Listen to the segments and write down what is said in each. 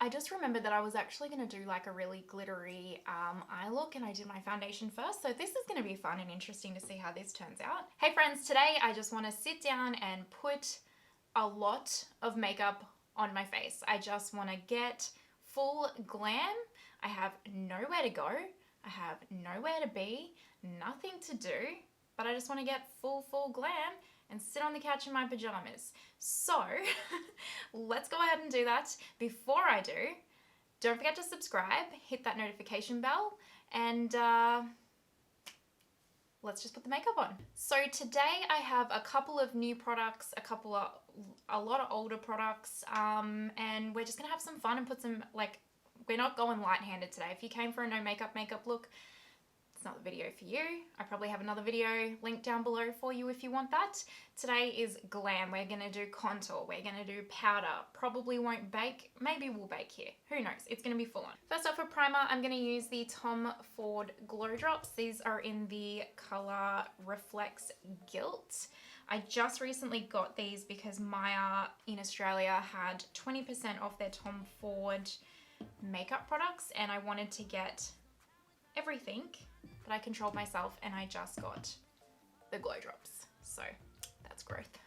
I just remembered that I was actually going to do like a really glittery eye look, and I did my foundation first. So this is going to be fun and interesting to see how this turns out. Hey friends, today I just want to sit down and put a lot of makeup on my face. I just want to get full glam. I have nowhere to go. I have nowhere to be, nothing to do, but I just want to get full glam and sit on the couch in my pajamas. So let's go ahead and do that. Before I do, don't forget to subscribe, hit that notification bell, and let's just put the makeup on. So today I have a couple of new products, a lot of older products, and we're just gonna have some fun and put some, like, we're not going light-handed today. If you came for a no makeup look, it's not the video for you. I probably have another video linked down below for you if you want that. Today is glam. We're gonna do contour. We're gonna do powder. Probably won't bake. Maybe we'll bake here. Who knows? It's gonna be full on. First off, for primer, I'm gonna use the Tom Ford Glow Drops. These are in the color Reflex Gilt. I just recently got these because Maya in Australia had 20% off their Tom Ford makeup products, and I wanted to get everything, but I controlled myself and I just got the glow drops. So that's growth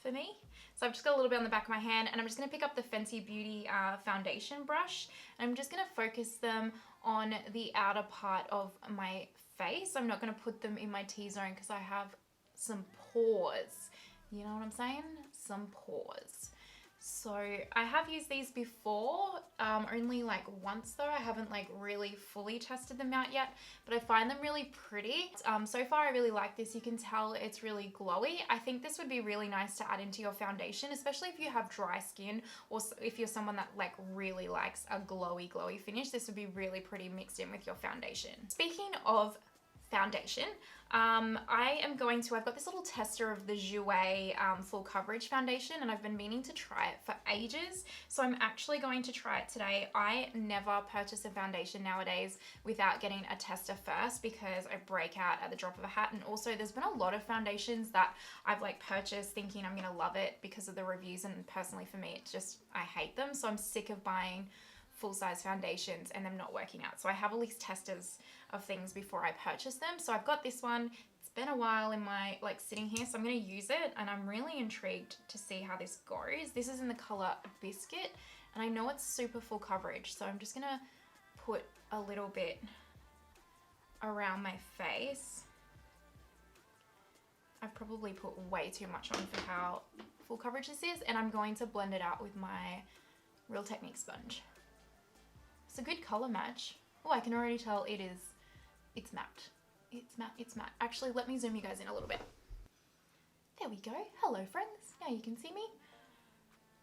for me. So I've just got a little bit on the back of my hand, and I'm just going to pick up the Fenty Beauty foundation brush, and I'm just going to focus them on the outer part of my face. I'm not going to put them in my T-zone because I have some pores. You know what I'm saying? Some pores. So I have used these before, only like once though. I haven't like really fully tested them out yet, but I find them really pretty. So far I really like this. You can tell it's really glowy. I think this would be really nice to add into your foundation, especially if you have dry skin, or if you're someone that like really likes a glowy finish. This would be really pretty mixed in with your foundation. Speaking of foundation, I've got this little tester of the Jouer full coverage foundation, and I've been meaning to try it for ages, so I'm actually going to try it today. I never purchase a foundation nowadays without getting a tester first because I break out at the drop of a hat, and also there's been a lot of foundations that I've like purchased thinking I'm gonna love it because of the reviews, and personally for me it's just, I hate them, so I'm sick of buying full-size foundations and them not working out. So I have all these testers of things before I purchase them. So I've got this one. It's been a while in my, like, sitting here, so I'm going to use it, and I'm really intrigued to see how this goes. This is in the color Biscuit, and I know it's super full coverage, so I'm just going to put a little bit around my face. I've probably put way too much on for how full coverage this is, and I'm going to blend it out with my Real Technique sponge. It's a good color match. Oh, I can already tell it's matte. It's matte. Actually, let me zoom you guys in a little bit. There we go. Hello, friends. Now you can see me.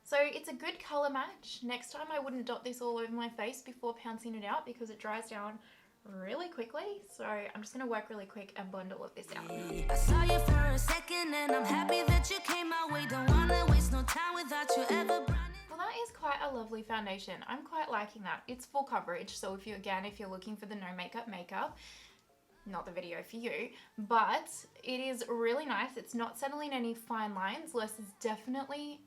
So it's a good color match. Next time I wouldn't dot this all over my face before pouncing it out because it dries down really quickly. So I'm just gonna work really quick and blend all of this out. I saw you for a second and I'm happy that you came my way. Don't wanna waste no time without you ever. Well, that is quite a lovely foundation. I'm quite liking that. It's full coverage, so if you're looking for the no makeup, not the video for you, but it is really nice. It's not settling any fine lines. Less is definitely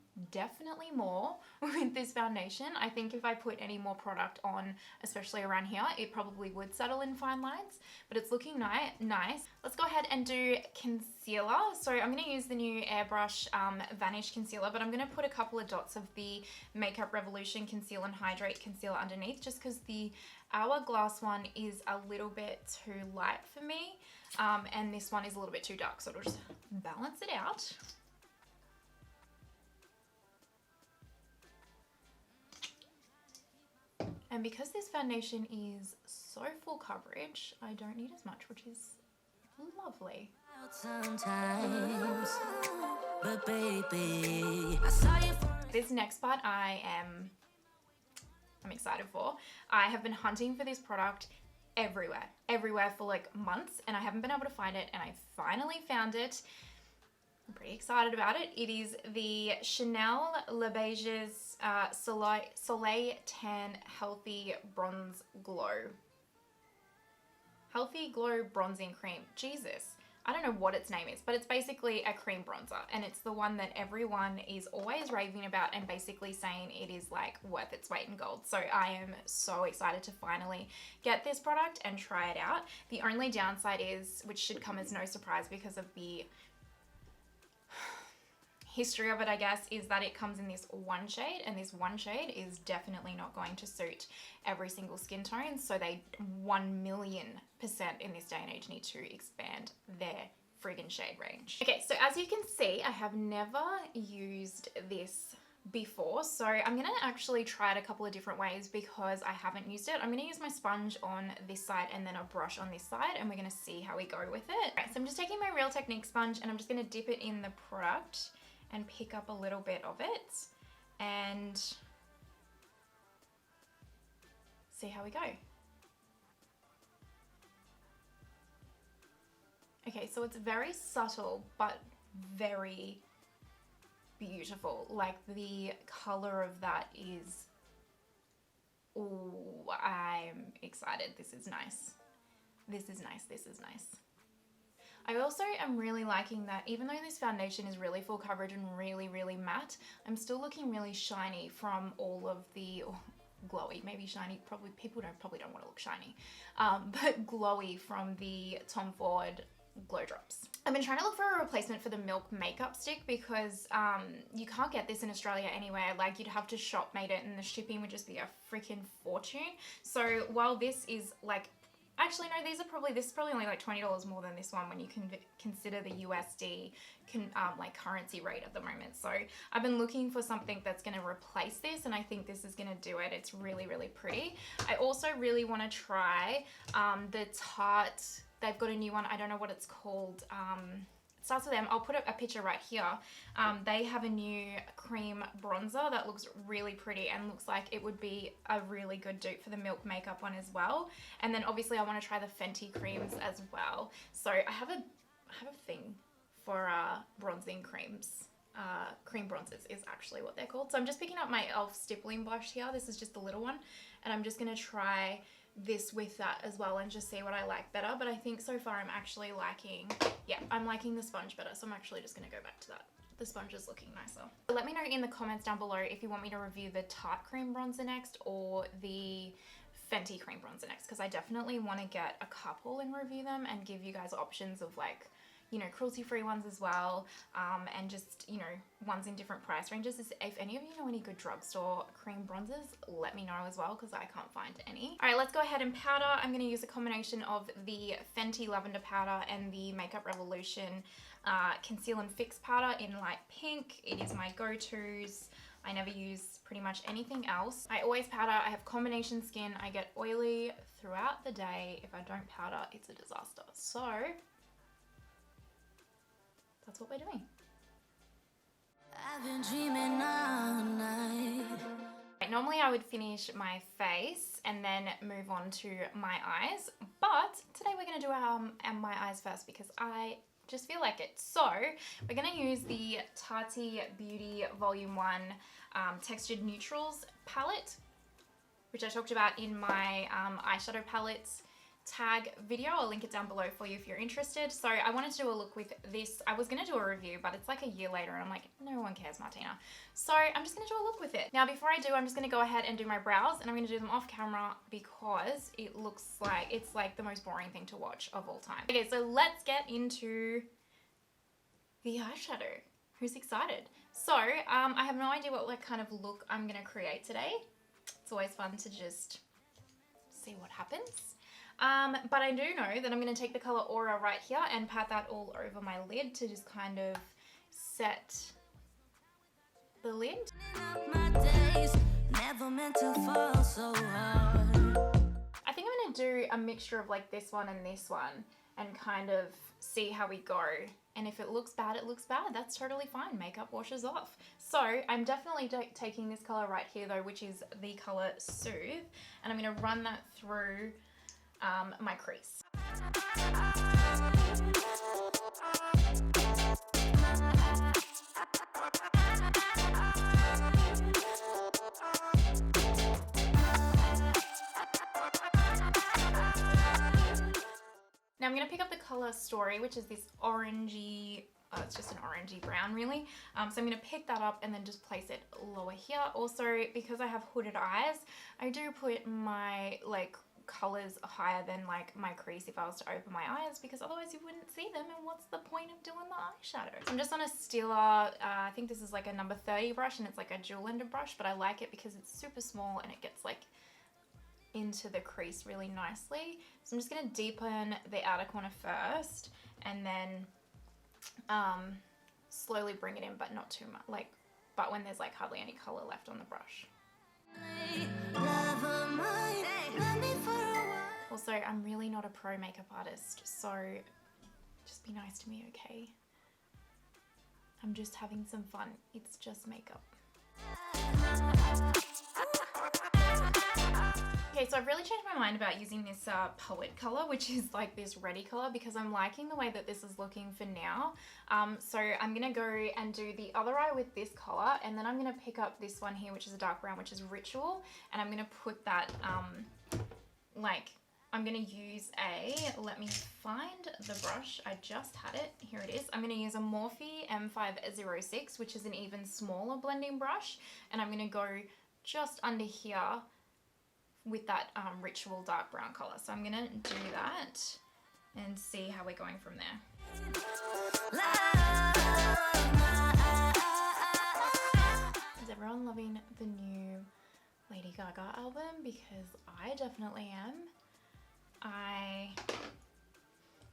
more with this foundation. I think if I put any more product on, especially around here, it probably would settle in fine lines, but it's looking nice. Let's go ahead and do concealer. So I'm going to use the new Airbrush Vanish Concealer, but I'm going to put a couple of dots of the Makeup Revolution Conceal and Hydrate Concealer underneath, just because the Hourglass one is a little bit too light for me, and this one is a little bit too dark, so it'll just balance it out. And because this foundation is so full coverage, I don't need as much, which is lovely. Sometimes, but baby, I saw you for this next part I'm excited for. I have been hunting for this product everywhere for like months, and I haven't been able to find it, and I finally found it. I'm pretty excited about it. It is the Chanel Le Beige's Soleil De Tan Healthy Bronze Glow. Healthy Glow Bronzing Cream. Jesus. I don't know what its name is, but it's basically a cream bronzer, and it's the one that everyone is always raving about and basically saying it is like worth its weight in gold. So I am so excited to finally get this product and try it out. The only downside is, which should come as no surprise because of the history of it, I guess, is that it comes in this one shade, and this one shade is definitely not going to suit every single skin tone. So they 1,000,000% in this day and age need to expand their friggin' shade range. Okay, so as you can see, I have never used this before, so I'm gonna actually try it a couple of different ways because I haven't used it. I'm gonna use my sponge on this side and then a brush on this side, and we're gonna see how we go with it. All right, so I'm just taking my Real Technique sponge and I'm just gonna dip it in the product and pick up a little bit of it and see how we go. Okay, so it's very subtle, but very beautiful. Like the color of that is, oh, I'm excited. This is nice. This is nice, this is nice. I also am really liking that even though this foundation is really full coverage and really, really matte, I'm still looking really shiny from all of the, glowy, maybe shiny, probably people probably don't want to look shiny, but glowy from the Tom Ford Glow Drops. I've been trying to look for a replacement for the Milk makeup stick because you can't get this in Australia anywhere. Like, you'd have to shop made it and the shipping would just be a freaking fortune. So while this is like, actually no, this is probably only like $20 more than this one when you can consider the USD like currency rate at the moment. So I've been looking for something that's going to replace this, and I think this is going to do it. It's really, really pretty. I also really want to try the Tarte. They've got a new one. I don't know what it's called. It starts with them. I'll put a picture right here. They have a new cream bronzer that looks really pretty and looks like it would be a really good dupe for the Milk makeup one as well. And then obviously I want to try the Fenty creams as well. So I have a thing for bronzing creams. Cream bronzers is actually what they're called. So I'm just picking up my e.l.f. stippling brush here. This is just the little one. And I'm just going to try this with that as well and just see what I like better. But I think so far I'm actually liking, yeah, I'm liking the sponge better. So I'm actually just going to go back to that. The sponge is looking nicer. Let me know in the comments down below if you want me to review the Tarte cream bronzer next or the Fenty cream bronzer next, because I definitely want to get a couple and review them and give you guys options of, like, you know, cruelty-free ones as well, and just, you know, ones in different price ranges. If any of you know any good drugstore cream bronzers, let me know as well, because I can't find any. All right, let's go ahead and powder. I'm going to use a combination of the Fenty Lavender powder and the Makeup Revolution Conceal and Fix powder in light pink. It is my go-tos. I never use pretty much anything else. I always powder. I have combination skin. I get oily throughout the day. If I don't powder, it's a disaster. So that's what we're doing. I've been dreaming all night. Normally I would finish my face and then move on to my eyes, but today we're going to do my eyes first because I just feel like it. So we're going to use the Tati Beauty Volume 1 Textured Neutrals palette, which I talked about in my eyeshadow palettes tag video. I'll link it down below for you if you're interested. So I wanted to do a look with this. I was going to do a review, but it's like a year later and I'm like, no one cares, Martina. So I'm just going to do a look with it. Now before I do, I'm just going to go ahead and do my brows, and I'm going to do them off camera because it looks like it's like the most boring thing to watch of all time. Okay, so let's get into the eyeshadow. Who's excited? So I have no idea what kind of look I'm going to create today. It's always fun to just see what happens. But I do know that I'm going to take the color Aura right here and pat that all over my lid to just kind of set the lid. Never meant to fall so hard. I think I'm going to do a mixture of like this one and this one and kind of see how we go. And if it looks bad, it looks bad. That's totally fine. Makeup washes off. So I'm definitely taking this color right here though, which is the color Soothe. And I'm going to run that through my crease. Now I'm I'm going to pick up the color Story, which is this orangey, it's just an orangey brown really. So I'm going to pick that up and then just place it lower here. Also, because I have hooded eyes, I do put my like colors higher than like my crease if I was to open my eyes, because otherwise you wouldn't see them, and what's the point of doing the eyeshadow? I'm just on a Stila, I think this is like a number 30 brush, and it's like a dual ended brush, but I like it because it's super small and it gets like into the crease really nicely. So I'm just going to deepen the outer corner first and then slowly bring it in, but not too much, like, but when there's like hardly any color left on the brush. Also, I'm really not a pro makeup artist, so just be nice to me, okay? I'm just having some fun. It's just makeup. Okay, so I've really changed my mind about using this Poet color, which is like this reddy color, because I'm liking the way that this is looking for now. So I'm going to go and do the other eye with this color, and then I'm going to pick up this one here, which is a dark brown, which is Ritual, and I'm going to put that, I'm going to use let me find the brush, I just had it, here it is. I'm going to use a Morphe M506, which is an even smaller blending brush, and I'm going to go just under here with that Ritual dark brown color. So I'm gonna do that and see how we're going from there. Is everyone loving the new Lady Gaga album? Because I definitely am.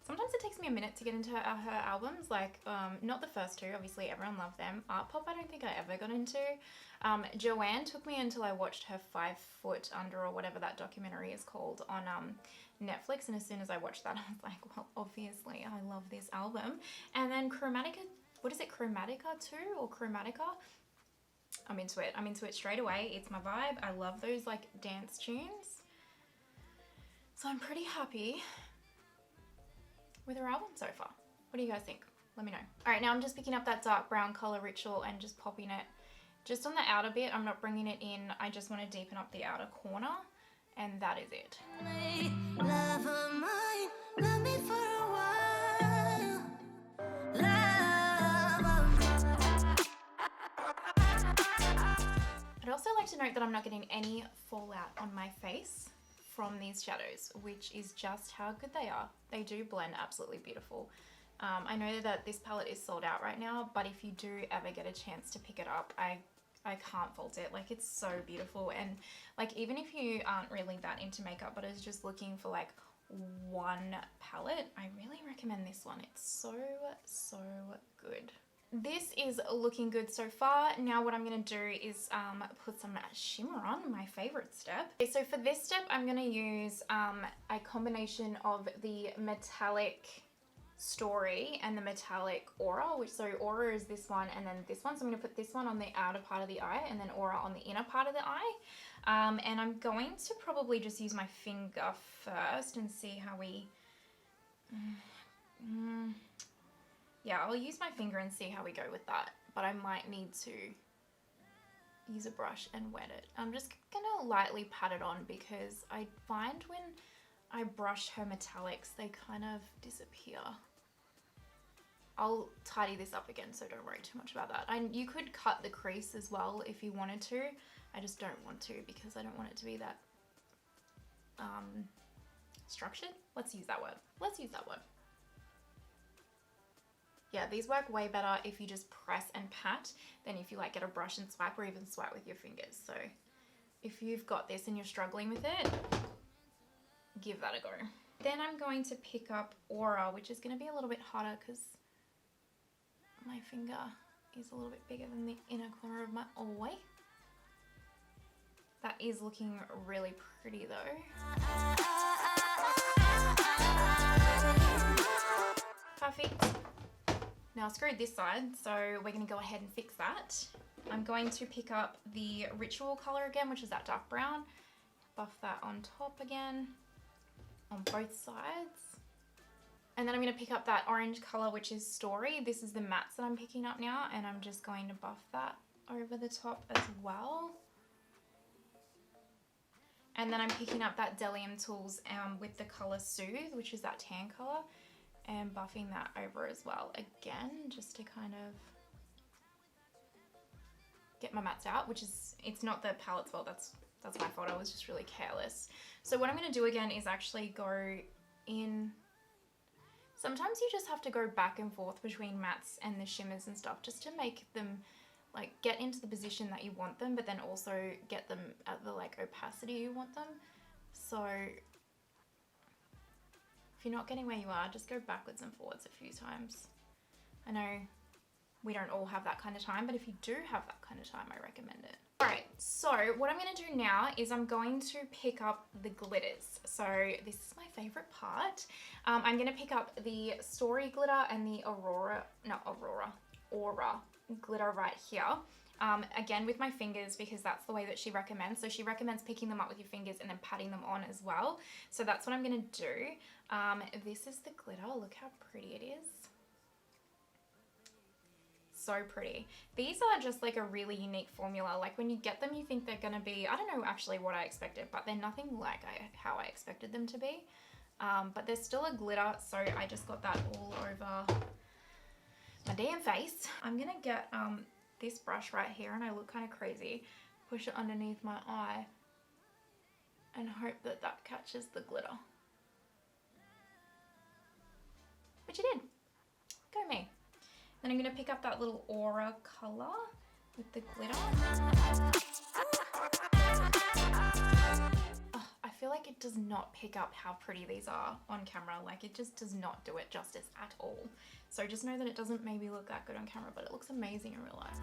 Sometimes it takes me a minute to get into her albums, like not the first two, obviously everyone loved them. Art Pop I don't think I ever got into. Joanne took me until I watched her 5 Foot Under, or whatever that documentary is called, on Netflix, and as soon as I watched that I was like, well, obviously I love this album. And then Chromatica, what is it, Chromatica 2 or Chromatica? I'm into it straight away. It's my vibe. I love those like dance tunes. So I'm pretty happy with her album so far. What do you guys think? Let me know. All right, now I'm just picking up that dark brown color Ritual and just popping it just on the outer bit. I'm not bringing it in. I just want to deepen up the outer corner, and that is it. Love of mine, love me for a while. I'd also like to note that I'm not getting any fallout on my face from these shadows, which is just how good they are. They do blend absolutely beautiful. I know that this palette is sold out right now, but if you do ever get a chance to pick it up, I can't fault it. Like, it's so beautiful. And like, even if you aren't really that into makeup but is just looking for like one palette, I really recommend this one. It's so good. This is looking good so far. Now what I'm going to do is put some shimmer on, my favorite step. Okay, so for this step I'm going to use a combination of the metallic Story and the metallic Aura, so Aura is this one and then this one. So I'm going to put this one on the outer part of the eye and then Aura on the inner part of the eye. And I'm going to probably just use my finger first and see how we... Yeah, I'll use my finger and see how we go with that, but I might need to use a brush and wet it. I'm just gonna lightly pat it on because I find when I brush her metallics, they kind of disappear. I'll tidy this up again, so don't worry too much about that. You could cut the crease as well if you wanted to. I just don't want to because I don't want it to be that structured. Let's use that word. Let's use that word. Yeah, these work way better if you just press and pat than if you like get a brush and swipe, or even swipe with your fingers. So if you've got this and you're struggling with it, give that a go. Then I'm going to pick up Aura, which is going to be a little bit harder because my finger is a little bit bigger than the inner corner of my eye. That is looking really pretty though. Perfect. Now I screwed this side, so we're going to go ahead and fix that. I'm going to pick up the Ritual color again, which is that dark brown. Buff that on top again, on both sides. And then I'm going to pick up that orange color, which is Story. This is the mattes that I'm picking up now, and I'm just going to buff that over the top as well. And then I'm picking up that Delium Tools with the colour Soothe, which is that tan colour, and buffing that over as well. Again, just to kind of get my mattes out, which is, it's not the palette's fault, that's my fault. I was just really careless. So what I'm going to do again is actually go in. Sometimes you just have to go back and forth between mattes and the shimmers and stuff just to make them like get into the position that you want them, but then also get them at the like opacity you want them. So if you're not getting where you are, just go backwards and forwards a few times. I know we don't all have that kind of time, but if you do have that kind of time, I recommend it. Alright, so what I'm going to do now is I'm going to pick up the glitters. So this is my favourite part. I'm going to pick up the Story glitter and the Aura glitter right here. Again with my fingers, because that's the way that she recommends. So she recommends picking them up with your fingers and then patting them on as well. So that's what I'm going to do. This is the glitter. Look how pretty it is. So pretty. These are just like a really unique formula. Like when you get them, you think they're going to be, I don't know actually what I expected, but they're nothing like how I expected them to be. But there's still a glitter, so I just got that all over my damn face. I'm going to get this brush right here, and I look kind of crazy. Push it underneath my eye and hope that that catches the glitter. Which it did. Go me. Then I'm going to pick up that little Aura colour with the glitter. Oh, I feel like it does not pick up how pretty these are on camera. Like it just does not do it justice at all. So just know that it doesn't maybe look that good on camera, but it looks amazing in real life.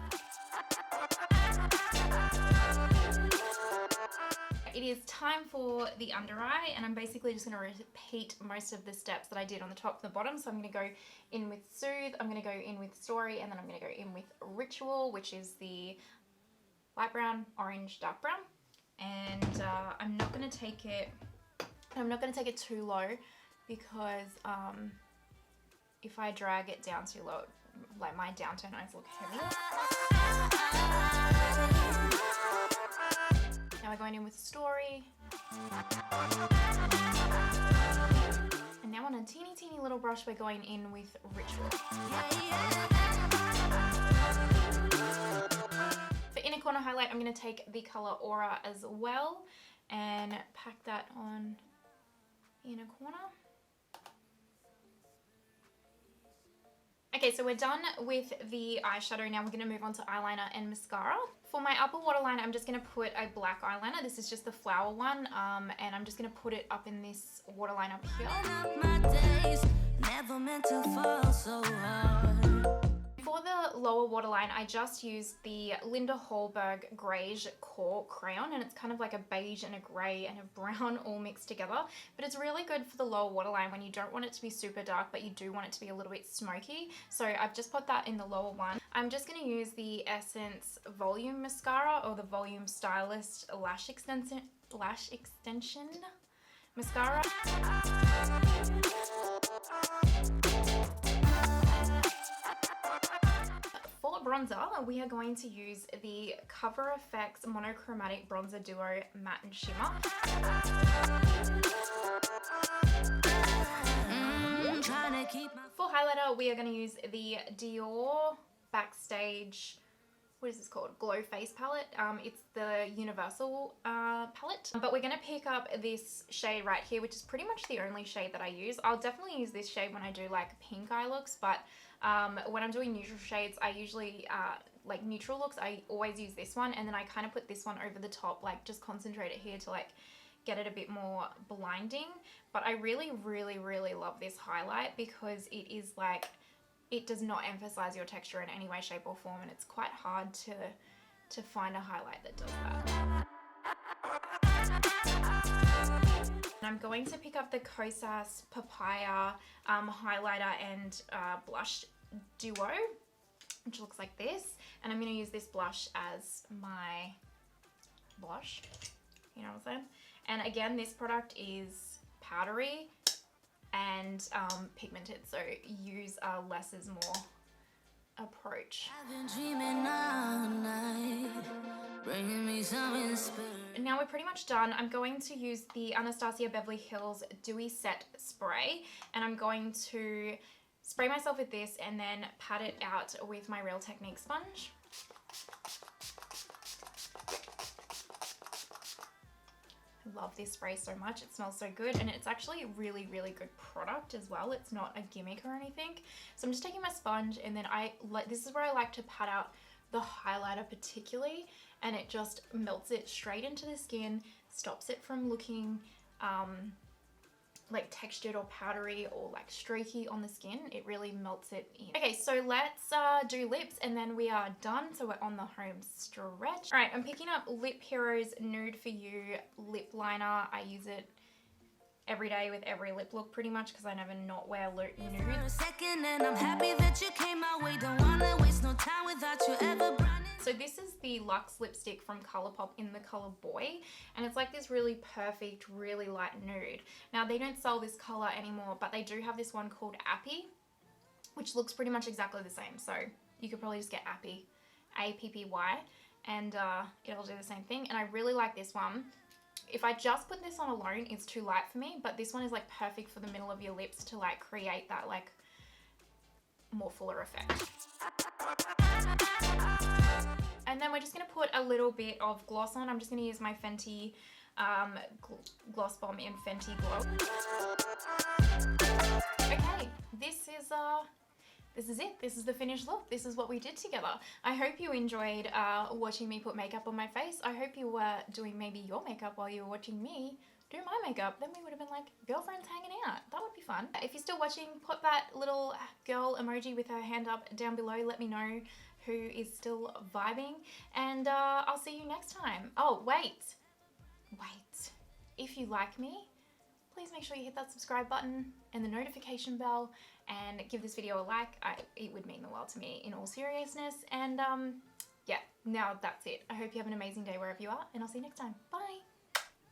It is time for the under eye, and I'm basically just going to repeat most of the steps that I did on the top and the bottom. So I'm going to go in with Soothe, I'm going to go in with Story, and then I'm going to go in with Ritual, which is the light brown, orange, dark brown. And I'm not going to take it too low, because if I drag it down too low, like my downturn eyes look heavy. Now we're going in with Story. And now on a teeny little brush, we're going in with Ritual. For inner corner highlight, I'm going to take the colour Aura as well and pack that on the inner corner. Okay, so we're done with the eyeshadow. Now we're going to move on to eyeliner and mascara. For my upper waterline, I'm just going to put a black eyeliner. This is just the flower one, and I'm just going to put it up in this waterline up here. For the lower waterline, I just used the Linda Hallberg Greige Core Crayon, and it's kind of like a beige and a grey and a brown all mixed together. But it's really good for the lower waterline when you don't want it to be super dark, but you do want it to be a little bit smoky. So I've just put that in the lower one. I'm just going to use the Essence Volume Mascara, or the Volume Stylist Lash Extension Mascara. For bronzer, we are going to use the Cover FX Monochromatic Bronzer Duo Matte and Shimmer. For highlighter, we are going to use the Dior Backstage, what is this called? Glow Face Palette. It's the Universal palette. But we're going to pick up this shade right here, which is pretty much the only shade that I use. I'll definitely use this shade when I do like pink eye looks, but when I'm doing neutral shades, I usually, like neutral looks, I always use this one, and then I kind of put this one over the top, like just concentrate it here to like get it a bit more blinding. But I really love this highlight because it is like, it does not emphasize your texture in any way, shape or form, and it's quite hard to find a highlight that does that. And I'm going to pick up the Kosas Papaya highlighter and blush duo, which looks like this, and I'm going to use this blush as my blush, you know what I'm saying? And again, this product is powdery and pigmented, so use less is more approach. I've been dreaming all night, bringing me some inspiration. Now we're pretty much done. I'm going to use the Anastasia Beverly Hills Dewy Set Spray, and I'm going to spray myself with this and then pat it out with my Real Technique sponge. I love this spray so much. It smells so good, and it's actually a really, really good product as well. It's not a gimmick or anything. So I'm just taking my sponge, and then this is where I like to pat out the highlighter particularly, and it just melts it straight into the skin, stops it from looking like textured or powdery or like streaky on the skin. It really melts it in. Okay, so let's do lips, and then we are done. So we're on the home stretch. All right, I'm picking up Lip Hero's Nude For You lip liner. I use it every day with every lip look pretty much because I never not wear nude. For a second, and I'm happy that you came my way. Don't wanna waste no time without you ever running. So this is the Luxe lipstick from Colourpop in the color Boy, and it's like this really perfect, really light nude. Now they don't sell this color anymore, but they do have this one called Appy, which looks pretty much exactly the same. So you could probably just get Appy, A-P-P-Y, and it'll do the same thing. And I really like this one. If I just put this on alone, it's too light for me, but this one is like perfect for the middle of your lips to like create that like more fuller effect. And then we're just going to put a little bit of gloss on. I'm just going to use my Fenty Gloss Bomb in Fenty Glow. Okay, this is it. This is the finished look. This is what we did together. I hope you enjoyed watching me put makeup on my face. I hope you were doing maybe your makeup while you were watching me do my makeup. Then we would have been like girlfriends hanging out. That would be fun. If you're still watching, put that little girl emoji with her hand up down below. Let me know who is still vibing, and I'll see you next time. Oh, wait. If you like me, please make sure you hit that subscribe button and the notification bell and give this video a like. It would mean the world to me in all seriousness. And yeah, now that's it. I hope you have an amazing day wherever you are, and I'll see you next time. Bye.